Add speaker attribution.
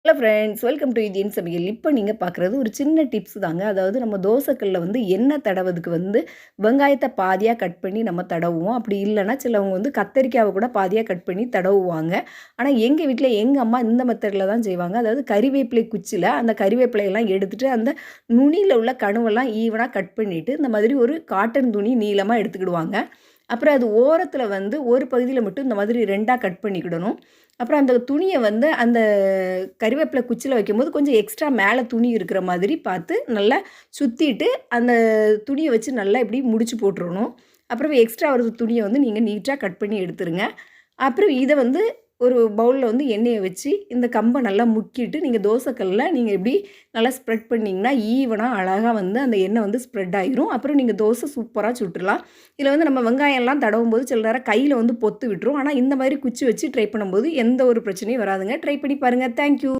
Speaker 1: Hello friends, welcome to Indian சமையல். இப்போ நீங்க பார்க்குறது ஒரு சின்ன டிப்ஸ் தாங்க. அதாவது நம்ம தோசைக்கல்ல வந்து எண்ணெய் தடவதுக்கு வந்து வெங்காயத்த பாதியா கட் பண்ணி நம்ம தடவுவோம். அப்படி இல்லன்னா சிலவங்க வந்து கத்தரிக்காவ கூட பாதியா கட் பண்ணி தடவுவாங்க. ஆனா எங்க வீட்ல எங்க அம்மா இந்த மெத்தட்ல தான் செய்வாங்க. அதாவது கறிவேப்பிலை குச்சில அந்த கறிவேப்பிலையெல்லாம் எடுத்துட்டு அந்த நுனியில உள்ள கணுவெல்லாம் ஈவனா கட் பண்ணிட்டு, இந்த மாதிரி ஒரு காட்டன் துணி நீளமா எடுத்துக்கிடுவாங்க. அப்புறம் அது ஓரத்தில வந்து ஒரு பகுதியில மட்டும் இந்த மாதிரி 2ஆ கட் பண்ணிக்கிடணும். அப்புறம் அந்த துணிய வந்து அந்த கறிவேப்பில குச்சில வைக்கும்போது கொஞ்சம் எக்ஸ்ட்ரா மேல துணி இருக்கிற மாதிரி பார்த்து நல்லா சுத்திட்டு, அந்த துணிய வச்சு நல்லா இப்படி முடிச்சு போட்டுறணும். அப்புறம் எக்ஸ்ட்ரா வர துணிய வந்து நீங்க நீட்டா கட் பண்ணி எடுத்துருங்க. அப்புறம் இத வந்து ஒரு பவுல்ல வந்து எண்ணெய வச்சு, இந்த கம்ப நல்லா முக்கிட்டு, நீங்க தோசை கல்லுல நீங்க இப்படி நல்லா ஸ்ப்ரெட் பண்ணீங்கன்னா, ஈவனா அழகா வந்து அந்த எண்ணெய் வந்து ஸ்ப்ரெட் ஆயிரும். அப்புறம் நீங்க தோசை சூப்பரா சுட்டுறலாம். இதில வந்து நம்ம வெங்காயம்லாம் தடவும்போது சில நேரம் கையில வந்து பொத்து விட்டுரும். ஆனா இந்த மாதிரி குச்சி வச்சு ட்ரை பண்ணும்போது எந்த ஒரு பிரச்சனையும் வராதுங்க. ட்ரை பண்ணி பாருங்க. Thank you.